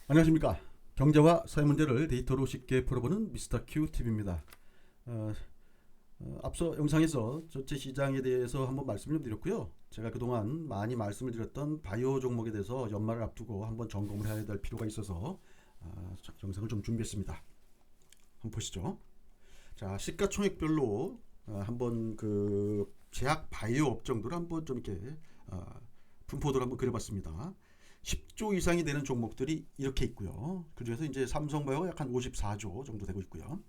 안녕하십니까. 경제와 사회 문제를 데이터로 쉽게 풀어보는 미스터 큐 TV입니다. 어, 앞서 영상에서 전체 시장에 대해서 한번 말씀을 좀 드렸고요. 제가 그동안 많이 말씀을 드렸던 바이오 종목에 대해서 연말을 앞두고 한번 점검을 해야 될 필요가 있어서 영상을 좀 준비했습니다. 한번 보시죠. 자, 시가총액별로 한번 그 제약 바이오 업종들을 한번 좀 이렇게 분포도를 한번 그려봤습니다. 10조 이상이 되는 종목들이 이렇게 있고요. 그중에서 이제 삼성바이오가 약 한 54조 정도 되고 있고요.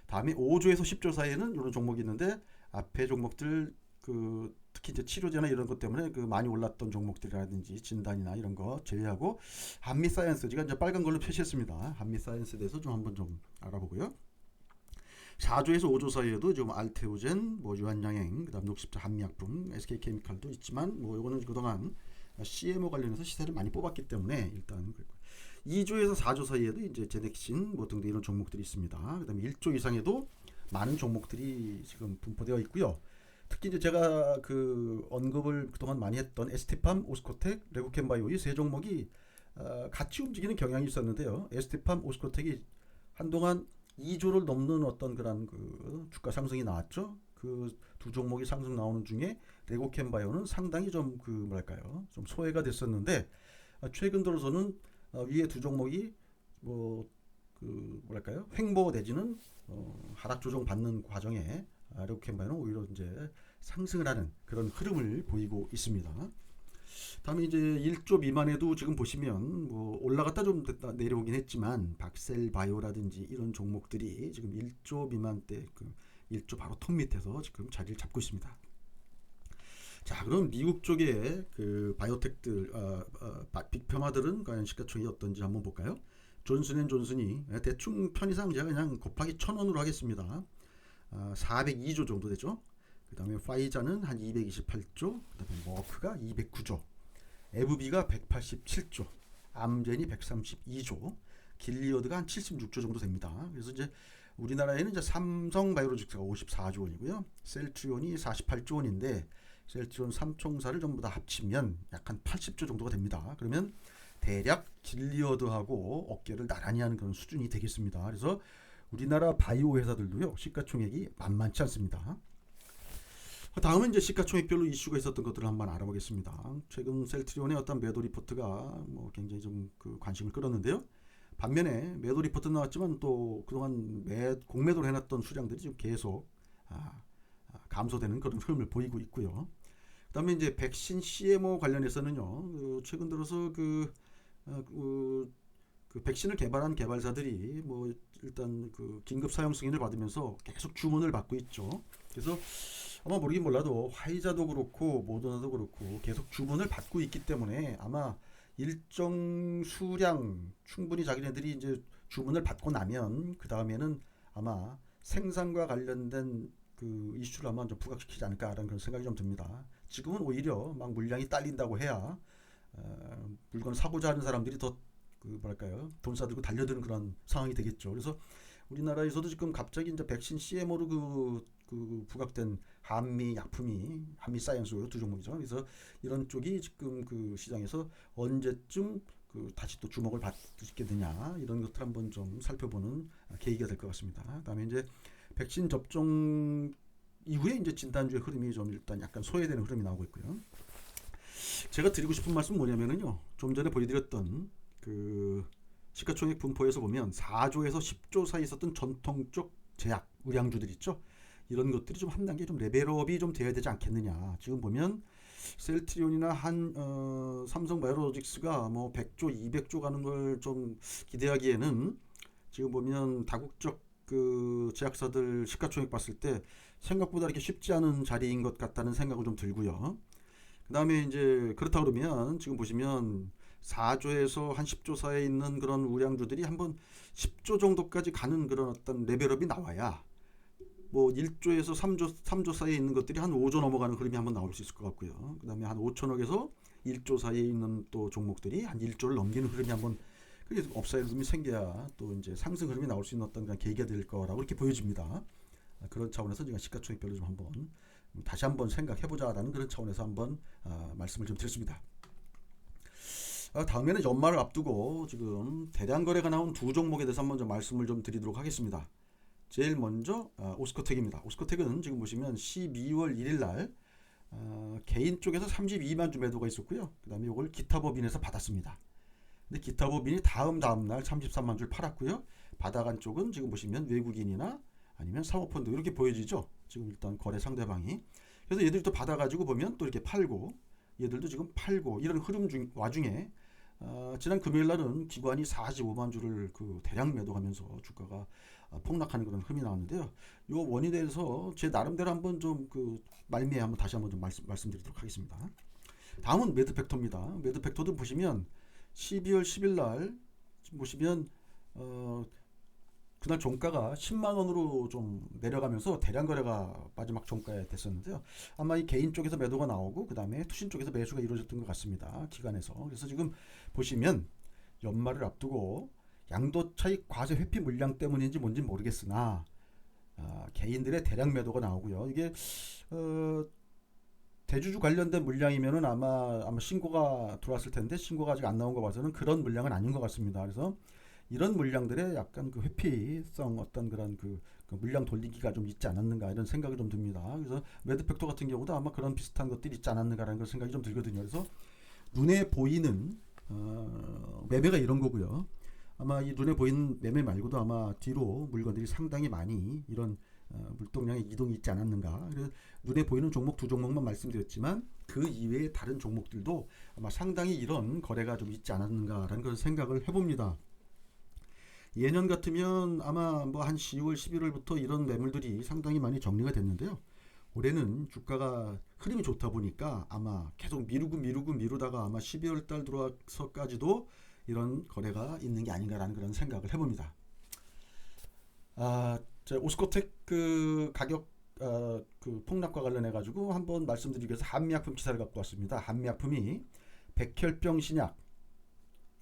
다음에 5조에서 10조 사이에는 이런 종목이 있는데 앞에 종목들 그 특히 이제 치료제나 이런 것 때문에 그 많이 올랐던 종목들이라든지 진단이나 이런 거 제외하고 한미사이언스 제가 이제 빨간 걸로 표시했습니다. 한미사이언스에 대해서 좀 한번 좀 알아보고요. 4조에서 5조 사이에도 좀 알테오젠, 뭐 유한양행, 그다음 녹십자 한미약품, SK케미칼도 있지만 뭐 요거는 그동안 CMO 관련해서 시세를 많이 뽑았기 때문에 일단 2조에서 4조 사이에도 이제 제넥신 뭐 등등 이런 종목들이 있습니다. 그다음에 1조 이상에도 많은 종목들이 지금 분포되어 있고요. 특히 이제 제가 그 언급을 그동안 많이 했던 에스테팜, 오스코텍, 레고캠바이오 이 세 종목이 같이 움직이는 경향이 있었는데요. 에스테팜, 오스코텍이 한동안 2조를 넘는 어떤 그런 그 주가 상승이 나왔죠. 그 두 종목이 상승 나오는 중에 레고캠바이오는 상당히 좀 그 뭐랄까요, 좀 소외가 됐었는데 최근 들어서는 위에 두 종목이 뭐 그 뭐랄까요, 횡보 내지는 하락 조정 받는 과정에 레고캠바이오는 오히려 이제 상승을 하는 그런 흐름을 보이고 있습니다. 다음에 이제 1조 미만에도 지금 보시면 뭐 올라갔다 좀 됐다 내려오긴 했지만 박셀바이오라든지 이런 종목들이 지금 1조 미만대 그 1조 바로 턱 밑에서 지금 자리를 잡고 있습니다. 자, 그럼 미국 쪽에 그 바이오텍들 빅파마들은 과연 시가총액이 어떤지 한번 볼까요? 존슨앤존슨이 대충 편의상 제가 그냥 곱하기 1,000원으로 하겠습니다. 402조 정도 되죠. 그 다음에 파이자는 한 228조, 그 다음에 머크가 209조, 에브비가 187조, 암젠이 132조, 길리어드가 한 76조 정도 됩니다. 그래서 이제 우리나라에는 이제 삼성바이오로직스가 54조 원이고요. 셀트리온이 48조 원인데 셀트리온 3총사를 전부 다 합치면 약 한 80조 정도가 됩니다. 그러면 대략 길리어드하고 어깨를 나란히 하는 그런 수준이 되겠습니다. 그래서 우리나라 바이오 회사들도요, 시가총액이 만만치 않습니다. 다음은 이제 시가총액별로 이슈가 있었던 것들을 한번 알아보겠습니다. 최근 셀트리온의 어떤 매도 리포트가 뭐 굉장히 좀 그 관심을 끌었는데요. 반면에 매도 리포트 나왔지만 또 그동안 공매도를 해놨던 수량들이 지금 계속 감소되는 그런 흐름을 보이고 있고요. 그다음에 이제 백신 CMO 관련해서는요, 최근 들어서 그 백신을 개발한 개발사들이 뭐 일단 그 긴급 사용 승인을 받으면서 계속 주문을 받고 있죠. 그래서 아마 모르긴 몰라도 화이자도 그렇고 모더나도 그렇고 계속 주문을 받고 있기 때문에 아마 일정 수량 충분히 자기네들이 이제 주문을 받고 나면 그 다음에는 아마 생산과 관련된 그 이슈를 아마 좀 부각시키지 않을까라는 그런 생각이 좀 듭니다. 지금은 오히려 막 물량이 딸린다고 해야 물건 사고자 하는 사람들이 더 그 뭐랄까요, 돈 싸들고 달려드는 그런 상황이 되겠죠. 그래서 우리나라에서도 지금 갑자기 이제 백신 CMO로 그 부각된 한미 약품이 한미 사이언스 두 종목이죠. 그래서 이런 쪽이 지금 그 시장에서 언제쯤 그 다시 또 주목을 받을 수 있게 되냐 이런 것들 한번 좀 살펴보는 계기가 될 것 같습니다. 그다음에 이제 백신 접종 이후에 이제 진단주의 흐름이 좀 일단 약간 소외되는 흐름이 나오고 있고요. 제가 드리고 싶은 말씀 뭐냐면은요, 좀 전에 보여드렸던 그 시가총액 분포에서 보면 4조에서 10조 사이 있었던 전통적 제약 의량주들 있죠. 이런 것들이 좀 한 단계 좀 레벨업이 좀 돼야 되지 않겠느냐. 지금 보면 셀트리온이나 삼성바이오로직스가 뭐 100조, 200조 가는 걸 좀 기대하기에는 지금 보면 다국적 그 제약사들 시가총액 봤을 때 생각보다 이렇게 쉽지 않은 자리인 것 같다는 생각을 좀 들고요. 그 다음에 이제 그렇다 그러면 지금 보시면 4조에서 한 10조 사이에 있는 그런 우량주들이 한번 10조 정도까지 가는 그런 어떤 레벨업이 나와야 뭐 1조에서 3조 사이에 있는 것들이 한 5조 넘어가는 흐름이 한번 나올 수 있을 것 같고요. 그 다음에 한 5천억에서 1조 사이에 있는 또 종목들이 한 1조를 넘기는 흐름이 한번 그게 업사이드 흐름이 생겨야 또 이제 상승 흐름이 나올 수 있는 어떤 계기가 될 거라고 이렇게 보여집니다. 그런 차원에서 제가 시가총액별로 좀 한번 다시 한번 생각해보자라는 그런 차원에서 한번 말씀을 좀 드렸습니다. 다음에는 연말을 앞두고 지금 대량 거래가 나온 두 종목에 대해서 한번 좀 말씀을 좀 드리도록 하겠습니다. 제일 먼저 오스코텍입니다. 오스코텍은 지금 보시면 12월 1일 날 개인 쪽에서 32만 주 매도가 있었고요. 그 다음에 이걸 기타법인에서 받았습니다. 근데 기타법인이 다음 날 33만 주를 팔았고요. 받아간 쪽은 지금 보시면 외국인이나 아니면 사모펀드 이렇게 보여지죠. 지금 일단 거래 상대방이. 그래서 얘들이 또 받아가지고 보면 또 이렇게 팔고 얘들도 지금 팔고 이런 와중에 지난 금요일 날은 기관이 45만 주를 그 대량 매도하면서 주가가 폭락하는 그런 흠이 나왔는데요. 이 원인에 대해서 제 나름대로 한번 좀 그 말미에 한번 다시 한번 좀 말씀드리도록 하겠습니다. 다음은 매드팩터입니다. 매드팩터도 보시면 12월 10일 날 보시면 그날 종가가 10만 원으로 좀 내려가면서 대량 거래가 마지막 종가에 됐었는데요. 아마 이 개인 쪽에서 매도가 나오고 그 다음에 투신 쪽에서 매수가 이루어졌던 것 같습니다. 기관에서. 그래서 지금 보시면 연말을 앞두고 양도 차익 과세 회피 물량 때문인지 뭔지 모르겠으나 개인들의 대량 매도가 나오고요. 이게 대주주 관련된 물량이면은 아마 신고가 들어왔을 텐데 신고가 아직 안 나온 거 봐서는 그런 물량은 아닌 것 같습니다. 그래서 이런 물량들의 약간 그 회피성 어떤 그런 그 물량 돌리기가 좀 있지 않았는가 이런 생각이 좀 듭니다. 그래서 매드팩터 같은 경우도 아마 그런 비슷한 것들이 있지 않았는가라는 그런 생각이 좀 들거든요. 그래서 눈에 보이는 매매가 이런 거고요. 아마 이 눈에 보이는 매매 말고도 아마 뒤로 물건들이 상당히 많이 이런 물동량의 이동이 있지 않았는가. 그래서 눈에 보이는 종목 두 종목만 말씀드렸지만 그 이외의 다른 종목들도 아마 상당히 이런 거래가 좀 있지 않았는가라는 그런 생각을 해봅니다. 예년 같으면 아마 뭐 한 10월, 11월부터 이런 매물들이 상당히 많이 정리가 됐는데요. 올해는 주가가 흐름이 좋다 보니까 아마 계속 미루다가 아마 12월 달 들어와서까지도 이런 거래가 있는 게 아닌가라는 그런 생각을 해봅니다. 오스코텍 그 가격 그 폭락과 관련해 가지고 한번 말씀드리기 위해서 한미약품 기사를 갖고 왔습니다. 한미약품이 백혈병 신약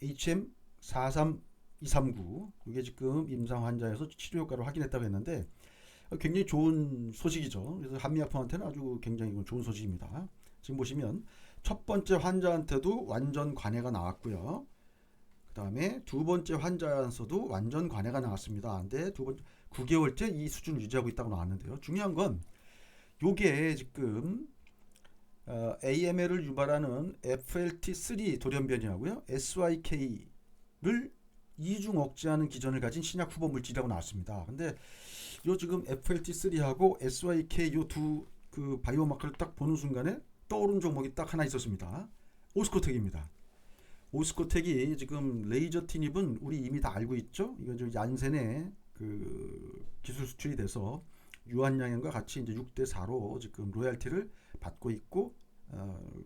HM43239 이게 지금 임상 환자에서 치료 효과를 확인했다고 했는데 굉장히 좋은 소식이죠. 그래서 한미약품한테는 아주 굉장히 좋은 소식입니다. 지금 보시면 첫 번째 환자한테도 완전 관해가 나왔고요. 그 다음에 두 번째 환자에서도 완전 관해가 나왔습니다. 근데 9개월째 이 수준을 유지하고 있다고 나왔는데요. 중요한 건 요게 지금 AML을 유발하는 FLT3 돌연변이하고요. SYK를 이중 억제하는 기전을 가진 신약 후보 물질이라고 나왔습니다. 근데 요 지금 FLT3하고 SYK 요 두 그 바이오마커를 딱 보는 순간에 떠오른 종목이 딱 하나 있었습니다. 오스코텍입니다. 오스코텍이 지금 레이저 티닙은 우리 이미 다 알고 있죠. 이거 저 얀센의 그 기술 수출이 돼서 유한양행과 같이 이제 6대 4로 지금 로얄티를 받고 있고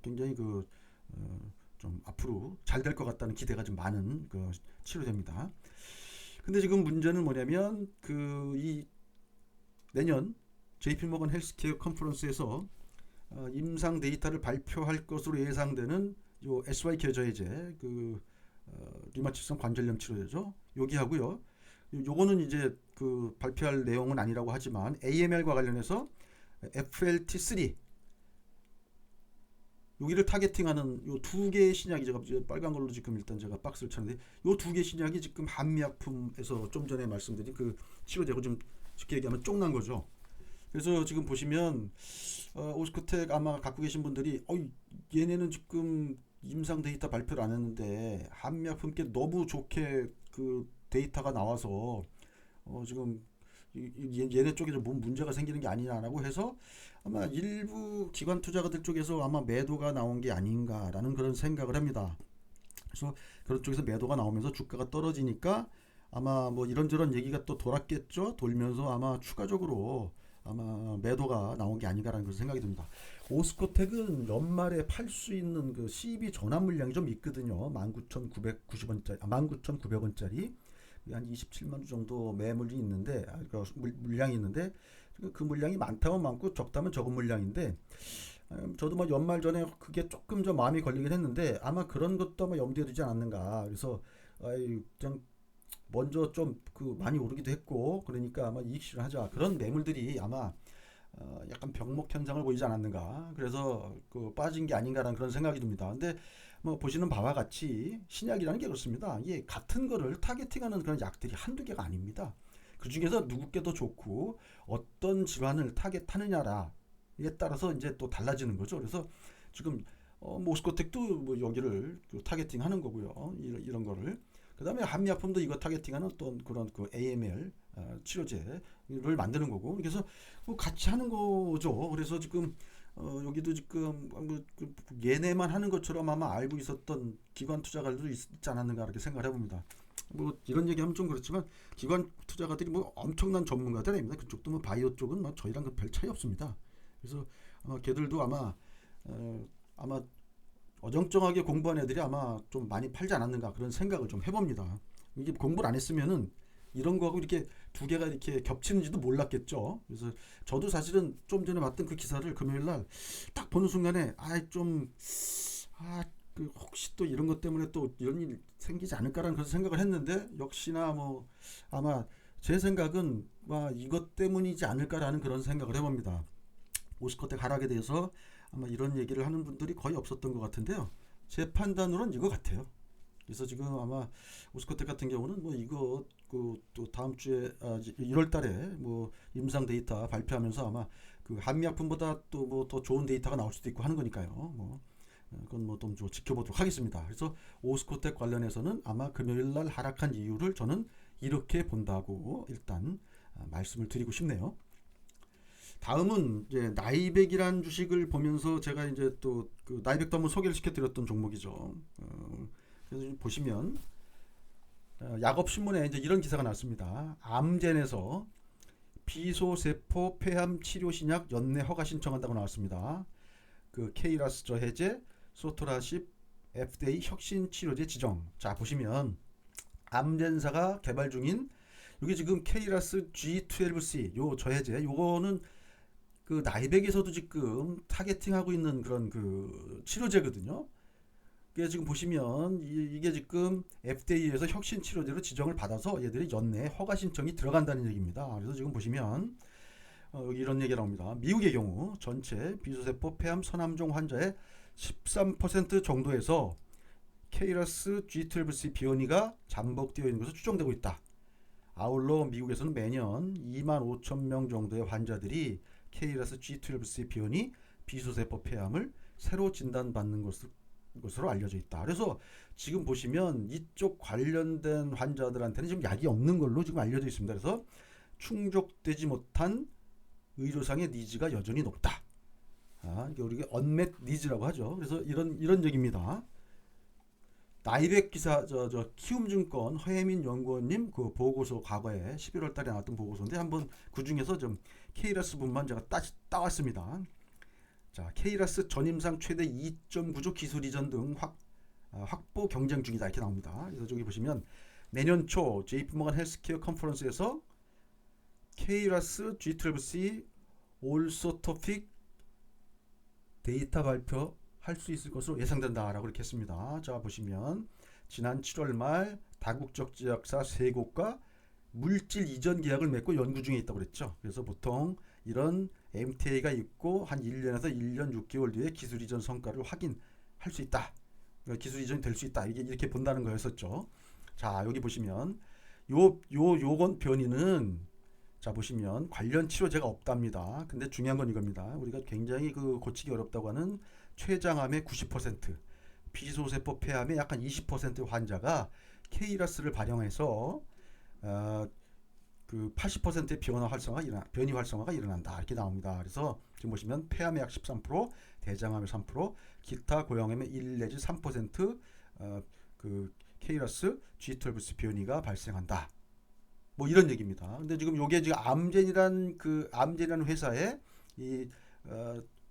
굉장히 좀 앞으로 잘 될 것 같다는 기대가 좀 많은 치료됩니다. 근데 지금 문제는 뭐냐면 이 내년 JP모건 헬스케어 컨퍼런스에서 임상 데이터를 발표할 것으로 예상되는 요 SYK 저해제 류마티성 관절염 치료제죠. 여기 하고요. 요거는 이제 발표할 내용은 아니라고 하지만 AML과 관련해서 FLT3 여기를 타겟팅하는 요 두 개의 신약이 제가 빨간 걸로 지금 일단 제가 박스를 쳤는데 요 두 개 신약이 지금 한미약품에서 좀 전에 말씀드린 그 치료되고 좀 쉽게 얘기하면 쫑난 거죠. 그래서 지금 보시면 오스코텍 아마 갖고 계신 분들이 얘네는 지금 임상 데이터 발표를 안 했는데 한미약품께 너무 좋게 그 데이터가 나와서 지금 얘네 쪽에 좀 문제가 생기는 게 아니냐라고 해서 아마 일부 기관 투자가들 쪽에서 아마 매도가 나온 게 아닌가라는 그런 생각을 합니다. 그래서 그런 쪽에서 매도가 나오면서 주가가 떨어지니까 아마 뭐 이런저런 얘기가 또 돌았겠죠. 돌면서 아마 추가적으로 아마 매도가 나온 게 아닌가라는 그런 생각이 듭니다. 오스코텍은 연말에 팔 수 있는 그 CB 전환 물량이 좀 있거든요. 19,990원짜리, 19,900원짜리 한 27만 주 정도 매물이 있는데 물량이 있는데 그 물량이 많다면 많고 적다면 적은 물량인데 저도 뭐 연말 전에 그게 조금 좀 마음이 걸리긴 했는데 아마 그런 것도 아마 염두에 두지 않았는가. 그래서 그냥 먼저 좀 많이 오르기도 했고 그러니까 아마 이익 실현하자 그런 매물들이 아마 약간 병목 현상을 보이지 않았는가. 그래서 빠진 게 아닌가라는 그런 생각이 듭니다. 근데 뭐 보시는 바와 같이 신약이라는 게 그렇습니다. 이게 같은 거를 타겟팅하는 그런 약들이 한두 개가 아닙니다. 그 중에서 누구께 더 좋고 어떤 질환을 타겟하느냐에 따라서 이제 또 달라지는 거죠. 그래서 지금 모스코텍도 뭐 여기를 그 타겟팅하는 거고요. 이런 거를. 그다음에 한미약품도 이거 타겟팅하는 어떤 그런 그 AML 치료제를 만드는 거고. 그래서 뭐 같이 하는 거죠. 그래서 지금 여기도 지금 뭐그 얘네만 하는 것처럼 아마 알고 있었던 기관 투자가들도 있지 않았는가 이렇게 생각을 해봅니다. 뭐 이런 얘기하면 좀 그렇지만 기관 투자가들이 뭐 엄청난 전문가들 아닙니다. 그쪽도 뭐 바이오 쪽은 뭐 저희랑 별 차이 없습니다. 그래서 걔들도 아마 어정쩡하게 공부한 애들이 아마 좀 많이 팔지 않았는가 그런 생각을 좀 해봅니다. 이게 공부를 안 했으면은 이런 거하고 이렇게 두 개가 이렇게 겹치는지도 몰랐겠죠. 그래서 저도 사실은 좀 전에 봤던 그 기사를 금요일 날 딱 보는 순간에 그 혹시 또 이런 것 때문에 또 이런 일 생기지 않을까라는 그런 생각을 했는데 역시나 뭐 아마 제 생각은 이것 때문이지 않을까라는 그런 생각을 해봅니다. 오스코텍 하락에 대해서 아마 이런 얘기를 하는 분들이 거의 없었던 것 같은데요. 제 판단으로는 이거 같아요. 그래서 지금 아마 오스코텍 같은 경우는 뭐 이거 또 다음 주에 1월 달에 뭐 임상 데이터 발표하면서 아마 그 한미약품보다 또 뭐 더 좋은 데이터가 나올 수도 있고 하는 거니까요. 뭐 그건 뭐 좀 지켜보도록 하겠습니다. 그래서 오스코텍 관련해서는 아마 금요일 날 하락한 이유를 저는 이렇게 본다고 일단 말씀을 드리고 싶네요. 다음은 이제 나이백이라는 주식을 보면서 제가 이제 또 그 나이백도 한번 소개를 시켜드렸던 종목이죠. 그래서 보시면 야곱신문에 이제 이런 기사가 났습니다. 암젠에서 비소세포 폐암 치료 신약 연내 허가 신청한다고 나왔습니다. 그 케이라스 저해제, 소토라십 FDA 혁신 치료제 지정. 자 보시면 암젠사가 개발 중인 이게 지금 케이라스 G12C 요 저해제 요거는 그 나이백에서도 지금 타겟팅하고 있는 그런 그 치료제거든요. 그게 지금 보시면 이게 지금 FDA에서 혁신 치료제로 지정을 받아서 얘들이 연내에 허가 신청이 들어간다는 얘기입니다. 그래서 지금 보시면 여기 이런 얘기가 나옵니다. 미국의 경우 전체 비소세포 폐암 선암종 환자의 13% 정도에서 케이라스 G12C 비원이가 잠복되어 있는 것으로 추정되고 있다. 아울러 미국에서는 매년 2만 5천 명 정도의 환자들이 케이라스 G12C 비원이 비소세포 폐암을 새로 진단받는 것으로 알려져 있다. 그래서 지금 보시면 이쪽 관련된 환자들한테는 지금 약이 없는 걸로 지금 알려져 있습니다. 그래서 충족되지 못한 의료상의 니즈가 여전히 높다. 이게 우리가 언맷 니즈라고 하죠. 그래서 이런 얘기입니다. 나이백 기사 키움증권 허혜민 연구원님 그 보고서 과거에 11월 달에 나왔던 보고서인데 한번 그 중에서 좀 케이라스 분만 제가 따왔습니다. 자, 케이라스 전임상 최대 2.9조 기술 이전 등 확보 경쟁 중이다 이렇게 나옵니다. 그래서 저기 보시면 내년 초 JP모간 헬스케어 컨퍼런스에서 케이라스 G12C 올소토픽 데이터 발표할 수 있을 것으로 예상된다라고 이렇게 했습니다. 자 보시면 지난 7월 말 다국적 제약사 3곳과 물질 이전 계약을 맺고 연구 중에 있다고 그랬죠. 그래서 보통 이런 MTA가 있고 한 1년에서 1년 6개월 뒤에 기술 이전 성과를 확인할 수 있다. 기술 이전이 될 수 있다. 이렇게 본다는 거였었죠. 자, 여기 보시면 요건 변이는 자 보시면 관련 치료제가 없답니다. 근데 중요한 건 이겁니다. 우리가 굉장히 그 고치기 어렵다고 하는 췌장암의 90%, 비소세포 폐암의 약간 20% 환자가 케이라스를 발현해서 그 80%의 변이 활성화가 일어난다 이렇게 나옵니다. 그래서 지금 보시면 폐암의 약 13%, 대장암의 3%, 기타 고형암의 1 내지 3% 그 케이라스 G12C 변이가 발생한다. 뭐 이런 얘기입니다. 근데 지금 요게 지금 암젠이라는 회사의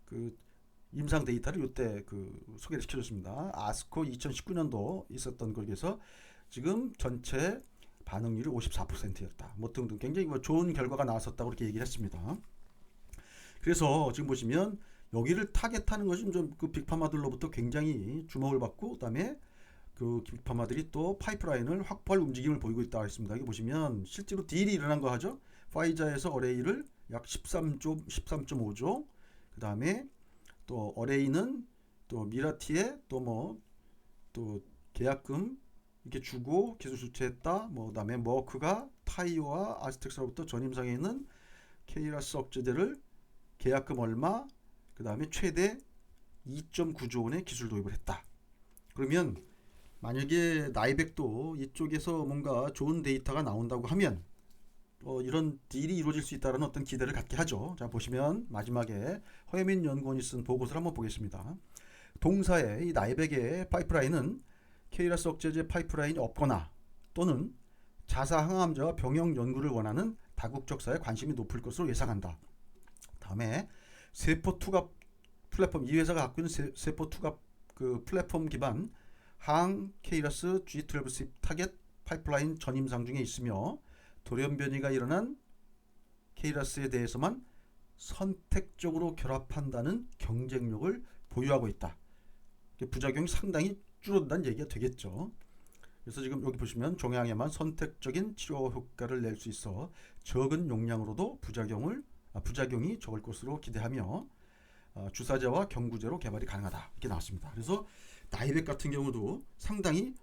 그 임상 데이터를 요때 그 소개를 시켜줬습니다. 아스코 2019년도 있었던 거기에서 지금 전체 반응률이 54%였다. 뭐 등등 굉장히 뭐 좋은 결과가 나왔었다고 그렇게 얘기를 했습니다. 그래서 지금 보시면 여기를 타겟하는 것이 좀 그 빅파마들로부터 굉장히 주목을 받고 그다음에 그 빅파마들이 또 파이프라인을 확보할 움직임을 보이고 있다 했습니다. 여기 보시면 실제로 딜이 일어난 거 하죠. 파이자에서 어레이를 약 13.5조 그 다음에 또 어레이는 또 미라티에 또 뭐 또 계약금 이렇게 주고 기술 수주했다. 뭐 그다음에 머크가 타이어와 아스텍스로부터 전임상에 있는 케이라스 억제제를 계약금 얼마, 그다음에 최대 2.9조 원의 기술 도입을 했다. 그러면 만약에 나이백도 이쪽에서 뭔가 좋은 데이터가 나온다고 하면 이런 딜이 이루어질 수 있다는 어떤 기대를 갖게 하죠. 자, 보시면 마지막에 허예민 연구원이 쓴 보고서를 한번 보겠습니다. 동사의 이 나이백의 파이프라인은 케이라스 억제제 파이프라인이 없거나 또는 자사 항암제와 병용 연구를 원하는 다국적사에 관심이 높을 것으로 예상한다. 다음에 세포 투갑 플랫폼, 이 회사가 갖고 있는 세포 투갑 그 플랫폼 기반 항 케이라스 G12C 타겟 파이프라인 전임상 중에 있으며 돌연 변이가 일어난 케이라스에 대해서만 선택적으로 결합한다는 경쟁력을 보유하고 있다. 부작용이 상당히 줄어든다는 얘기가 되겠죠. 그래서 지금 여기 보시면 종양에만 선택적인 치료 효과를 낼 수 있어 적은 용량으로도 부작용이 적을 것으로 기대하며 주사제와 경구제로 개발이 가능하다. 이렇게 나왔습니다. 그래서 나이백 같은 경우도 상당히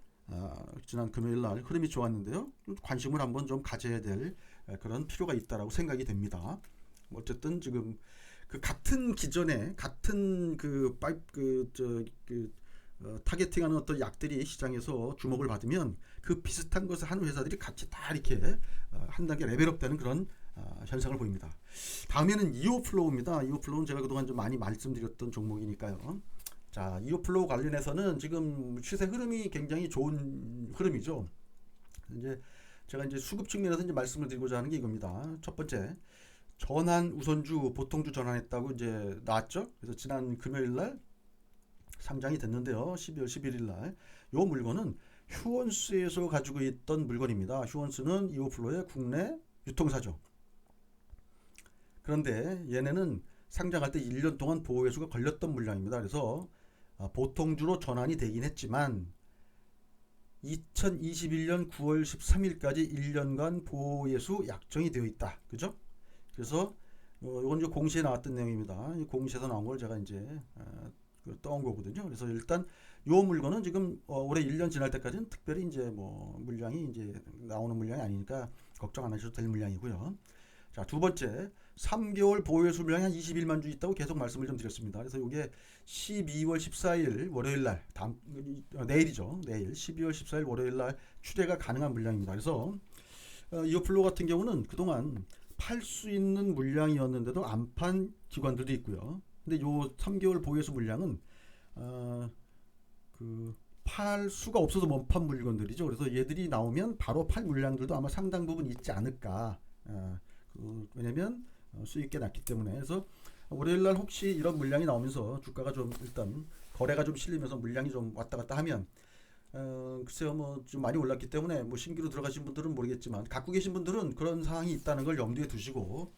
지난 금요일 날 흐름이 좋았는데요. 관심을 한번 좀 가져야 될 그런 필요가 있다라고 생각이 됩니다. 어쨌든 지금 그 같은 기존에 같은 타겟팅하는 어떤 약들이 시장에서 주목을 받으면 그 비슷한 것을 하는 회사들이 같이 다 이렇게 한 단계 레벨업되는 그런 현상을 보입니다. 다음에는 이오플로우입니다. 이오플로우는 제가 그동안 좀 많이 말씀드렸던 종목이니까요. 자, 이오플로우 관련해서는 지금 시세 흐름이 굉장히 좋은 흐름이죠. 제가 이제 수급 측면에서 이제 말씀을 드리고자 하는 게 이겁니다. 첫 번째, 전환 우선주 보통주 전환했다고 이제 나왔죠. 그래서 지난 금요일 날 상장이 됐는데요. 12월 11일 날. 이 물건은 휴원스에서 가지고 있던 물건입니다. 휴원스는 이오플로우의 국내 유통사죠. 그런데 얘네는 상장할 때 1년 동안 보호예수가 걸렸던 물량입니다. 그래서 보통주로 전환이 되긴 했지만 2021년 9월 13일까지 1년간 보호예수 약정이 되어 있다. 그죠? 그래서 이건 이제 공시에 나왔던 내용입니다. 이 공시에서 나온 걸 제가 이제 떠온 거거든요. 그래서 일단 이 물건은 지금 올해 1년 지날 때까지는 특별히 이제 뭐 물량이 이제 나오는 물량이 아니니까 걱정 안 하셔도 될 물량이고요. 자, 두 번째, 3개월 보호예수 물량이 한 21만 주 있다고 계속 말씀을 좀 드렸습니다. 그래서 이게 12월 14일 월요일 날, 내일이죠. 내일 12월 14일 월요일 날 출하가 가능한 물량입니다. 그래서 이오플로우 같은 경우는 그동안 팔 수 있는 물량이었는데도 안 판 기관들도 있고요. 근데 요 3개월 보호예수 물량은 팔 수가 없어서 못 판 물건들이죠. 그래서 얘들이 나오면 바로 팔 물량들도 아마 상당 부분 있지 않을까. 왜냐면 수익이 낮기 때문에. 그래서 월요일날 혹시 이런 물량이 나오면서 주가가 좀 일단 거래가 좀 실리면서 물량이 좀 왔다 갔다 하면 글쎄요, 뭐 좀 많이 올랐기 때문에 뭐 신규로 들어가신 분들은 모르겠지만 갖고 계신 분들은 그런 상황이 있다는 걸 염두에 두시고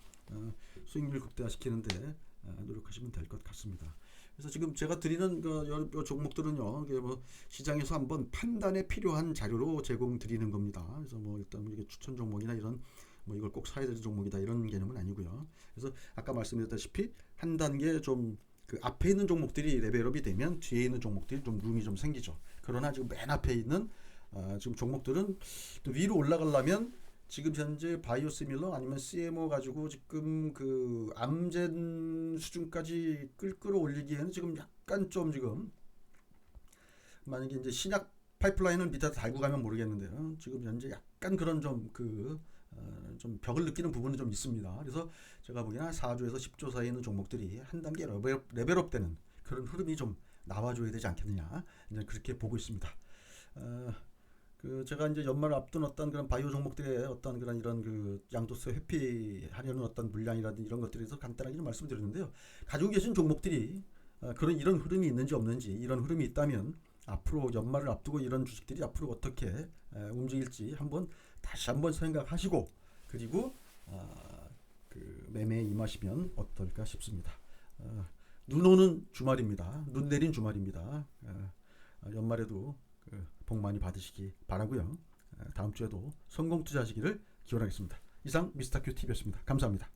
수익률 극대화시키는데 노력하시면 될 것 같습니다. 그래서 지금 제가 드리는 그 종목들은요, 이게 뭐 시장에서 한번 판단에 필요한 자료로 제공 드리는 겁니다. 그래서 뭐 일단 이게 추천 종목이나 이런 뭐 이걸 꼭 사야 되는 종목이다 이런 개념은 아니고요. 그래서 아까 말씀드렸다시피 한 단계 좀 그 앞에 있는 종목들이 레벨업이 되면 뒤에 있는 종목들이 좀 룸이 좀 생기죠. 그러나 지금 맨 앞에 있는 지금 종목들은 또 위로 올라가려면 지금 현재 바이오시밀러 아니면 CMO 가지고 지금 그 암젠 수준까지 끌어올리기에는 지금 약간 좀 지금 만약에 이제 신약 파이프라인을 밑에 달고 가면 모르겠는데요. 지금 현재 약간 그런 좀 좀 벽을 느끼는 부분은 좀 있습니다. 그래서 제가 보기에는 4조에서 10조 사이에 있는 종목들이 한 단계 레벨업 되는 그런 흐름이 좀 나와줘야 되지 않겠느냐. 이제 그렇게 보고 있습니다. 제가 이제 연말을 앞둔 어떤 그런 바이오 종목들의 어떤 그런 이런 그 양도세 회피하려는 어떤 물량이라든지 이런 것들에 대해서 간단하게 좀 말씀드렸는데요. 가지고 계신 종목들이 이런 흐름이 있는지 없는지, 이런 흐름이 있다면 앞으로 연말을 앞두고 이런 주식들이 앞으로 어떻게 움직일지 다시 한번 생각하시고, 그리고 매매에 임하시면 어떨까 싶습니다. 눈 오는 주말입니다. 눈 내린 주말입니다. 연말에도 복 많이 받으시기 바라고요. 다음 주에도 성공 투자하시기를 기원하겠습니다. 이상 미스터큐 TV였습니다. 감사합니다.